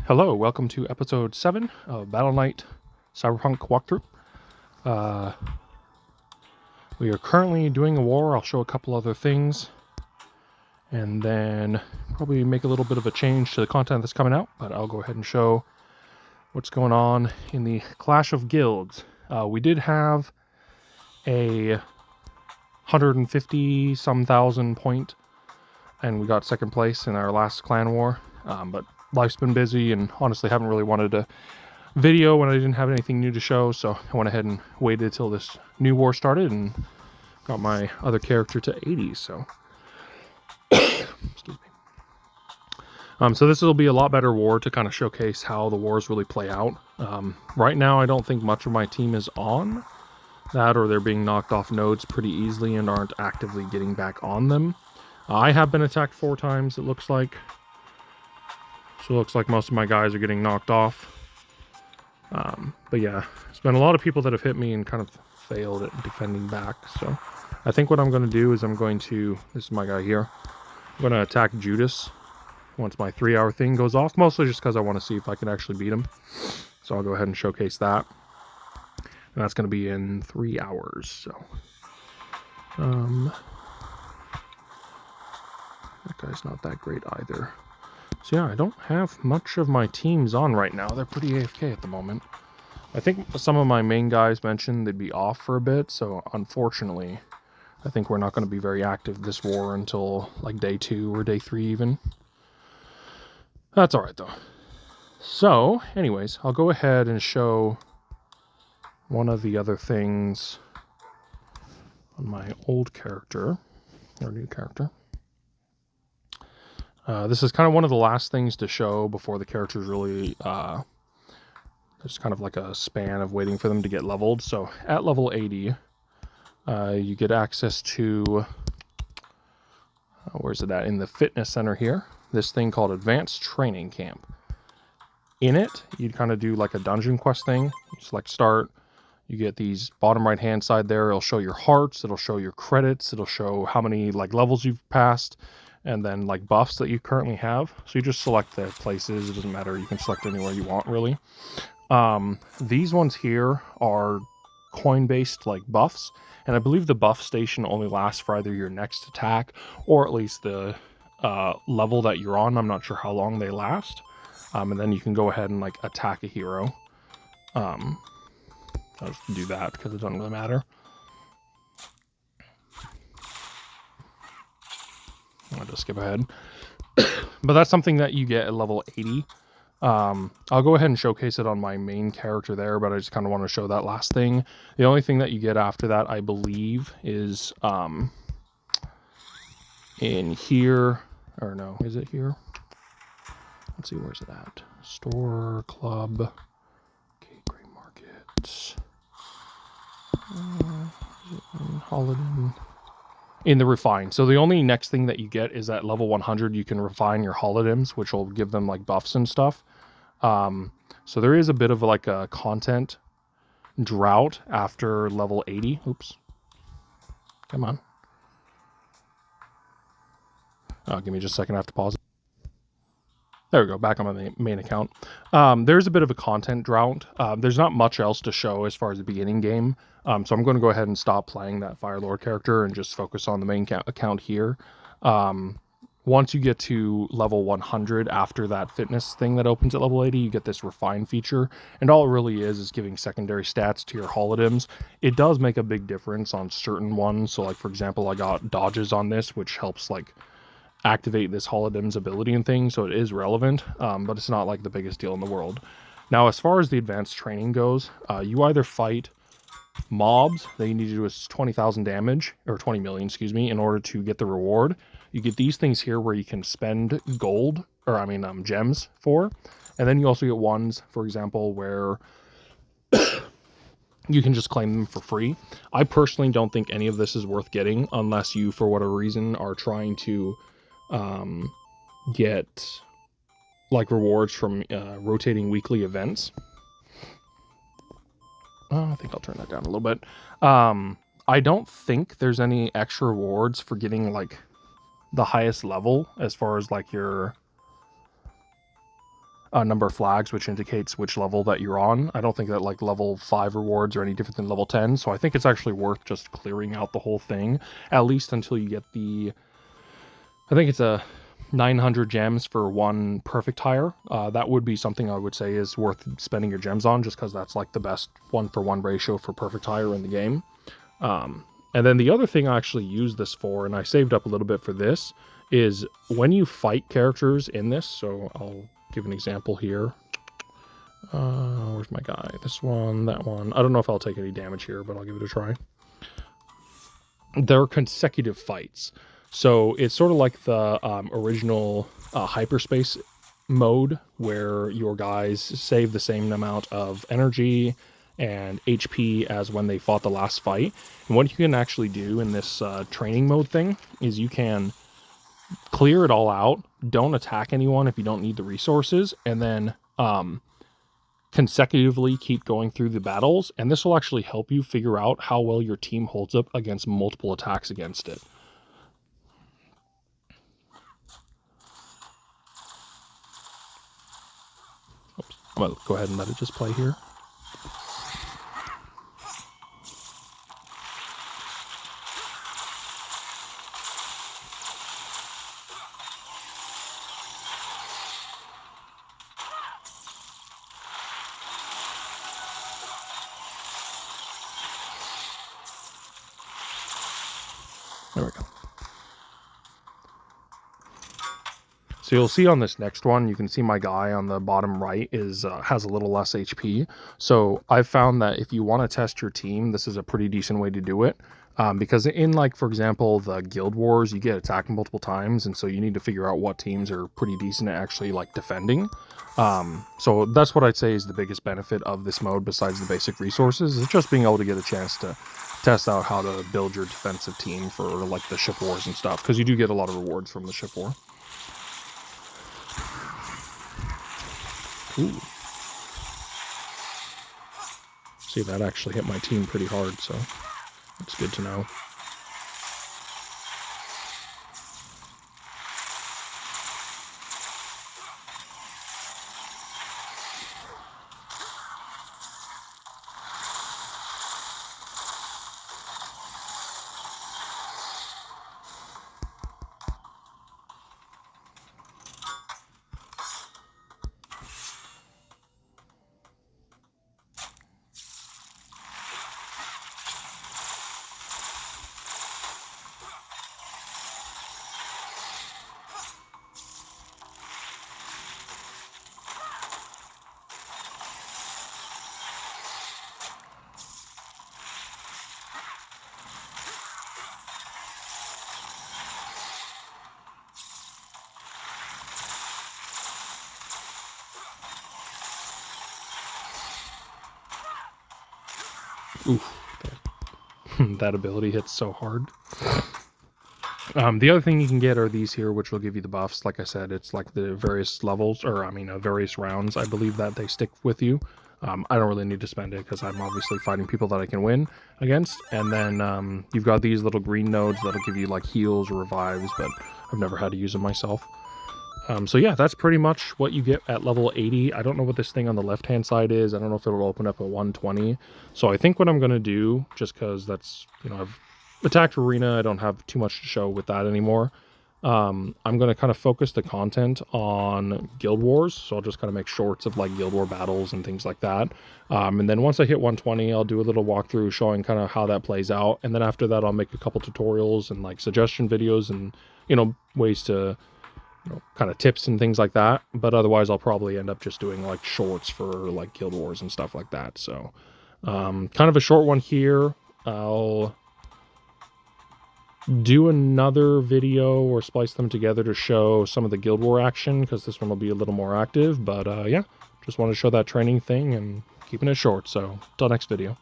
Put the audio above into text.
Hello, welcome to episode 7 of Battle Knight Cyberpunk walkthrough. We are currently doing a war. I'll show a couple other things, and then probably make a little bit of a change to the content that's coming out, but I'll go ahead and show what's going on in the Clash of Guilds. We did have a 150 some thousand point, and we got second place in our last clan war, but life's been busy and honestly haven't really wanted to video when I didn't have anything new to show, so I went ahead and waited till this new war started and got my other character to 80, so excuse me. So this will be a lot better war to kind of showcase how the wars really play out. Right now I don't think much of my team is on that, or they're being knocked off nodes pretty easily and aren't actively getting back on them. I have been attacked 4 times, it looks like. So it looks like most of my guys are getting knocked off. But yeah, there's been a lot of people that have hit me and kind of failed at defending back. So I think what I'm going to do is this is my guy here. I'm going to attack Judas once my 3-hour thing goes off. Mostly just because I want to see if I can actually beat him. So I'll go ahead and showcase that. And that's going to be in 3 hours. So that guy's not that great either. So yeah, I don't have much of my teams on right now. They're pretty AFK at the moment. I think some of my main guys mentioned they'd be off for a bit, so unfortunately, I think we're not going to be very active this war until like day 2 or day 3 even. That's alright though. So, anyways, I'll go ahead and show one of the other things on my old character, or new character. This is kind of one of the last things to show before the characters really, there's kind of like a span of waiting for them to get leveled. So at level 80, you get access to, where's it at? In the fitness center here, this thing called Advanced Training Camp. In it, you'd kind of do like a dungeon quest thing. You select start, you get these bottom right hand side there. It'll show your hearts, it'll show your credits, it'll show how many like levels you've passed, and then like buffs that you currently have. So you just select the places. It doesn't matter. You can select anywhere you want, really. These ones here are coin-based like buffs, and I believe the buff station only lasts for either your next attack or at least the level that you're on. I'm not sure how long they last. And then you can go ahead and like attack a hero. I'll just do that because it doesn't really matter. I'll just skip ahead. But that's something that you get at level 80. I'll go ahead and showcase it on my main character there, but I just kind of want to show that last thing. The only thing that you get after that, I believe, is in here. Or no, is it here? Let's see, where's it at? Store, club, okay, Gray Market, Holiday. In the refine. So the only next thing that you get is at level 100 you can refine your holodims, which will give them like buffs and stuff. So there is a bit of like a content drought after level 80. Oops. Come on. Oh, give me just a second. I have to pause it. There we go, back on my main account. There's a bit of a content drought. There's not much else to show as far as the beginning game. So I'm going to go ahead and stop playing that Fire Lord character and just focus on the main account here. Once you get to level 100, after that fitness thing that opens at level 80, you get this refine feature. And all it really is giving secondary stats to your holodims. It does make a big difference on certain ones. So like, for example, I got dodges on this, which helps like activate this holodim's ability and things, so it is relevant, but it's not like the biggest deal in the world. Now, as far as the advanced training goes, you either fight mobs that you need to do is 20,000 damage, or 20 million, excuse me, in order to get the reward. You get these things here where you can spend gold, or I mean gems for, and then you also get ones, for example, where you can just claim them for free. I personally don't think any of this is worth getting unless you, for whatever reason, are trying to get like rewards from rotating weekly events. I think I'll turn that down a little bit. I don't think there's any extra rewards for getting like the highest level as far as like your number of flags, which indicates which level that you're on. I don't think that like level 5 rewards are any different than level 10, so I think it's actually worth just clearing out the whole thing, at least until you get the, I think it's a 900 gems for one perfect tire. That would be something I would say is worth spending your gems on, just because that's like the best 1-for-1 ratio for perfect tire in the game. And then the other thing I actually use this for, and I saved up a little bit for this, is when you fight characters in this. So I'll give an example here. Where's my guy? This one, that one. I don't know if I'll take any damage here, but I'll give it a try. They're consecutive fights. So it's sort of like the original hyperspace mode, where your guys save the same amount of energy and HP as when they fought the last fight. And what you can actually do in this training mode thing is you can clear it all out, don't attack anyone if you don't need the resources, and then consecutively keep going through the battles, and this will actually help you figure out how well your team holds up against multiple attacks against it. Oops. I'm gonna go ahead and let it just play here. There we go. So you'll see on this next one, you can see my guy on the bottom right has a little less HP. So I've found that if you want to test your team, this is a pretty decent way to do it. Because in, like, for example, the Guild Wars, you get attacked multiple times, and so you need to figure out what teams are pretty decent at actually like defending. So that's what I'd say is the biggest benefit of this mode, besides the basic resources, is just being able to get a chance to test out how to build your defensive team for like the ship wars and stuff, because you do get a lot of rewards from the ship war. Ooh. See, that actually hit my team pretty hard, so it's good to know. Oof, that ability hits so hard. The other thing you can get are these here, which will give you the buffs. Like I said, it's like the various levels, or I mean, various rounds, I believe, that they stick with you. I don't really need to spend it because I'm obviously fighting people that I can win against. And then you've got these little green nodes that'll give you like heals or revives, but I've never had to use them myself. So yeah, that's pretty much what you get at level 80. I don't know what this thing on the left-hand side is. I don't know if it'll open up at 120. So I think what I'm going to do, just because that's, you know, I've attacked Arena, I don't have too much to show with that anymore. I'm going to kind of focus the content on Guild Wars. So I'll just kind of make shorts of like Guild War battles and things like that. And then once I hit 120, I'll do a little walkthrough showing kind of how that plays out. And then after that, I'll make a couple tutorials and like suggestion videos and, you know, ways to, you know, kind of tips and things like that. But otherwise, I'll probably end up just doing like shorts for like Guild Wars and stuff like that. So kind of a short one here. I'll do another video or splice them together to show some of the Guild War action, because this one will be a little more active. But yeah, just want to show that training thing and keeping it short. So till next video.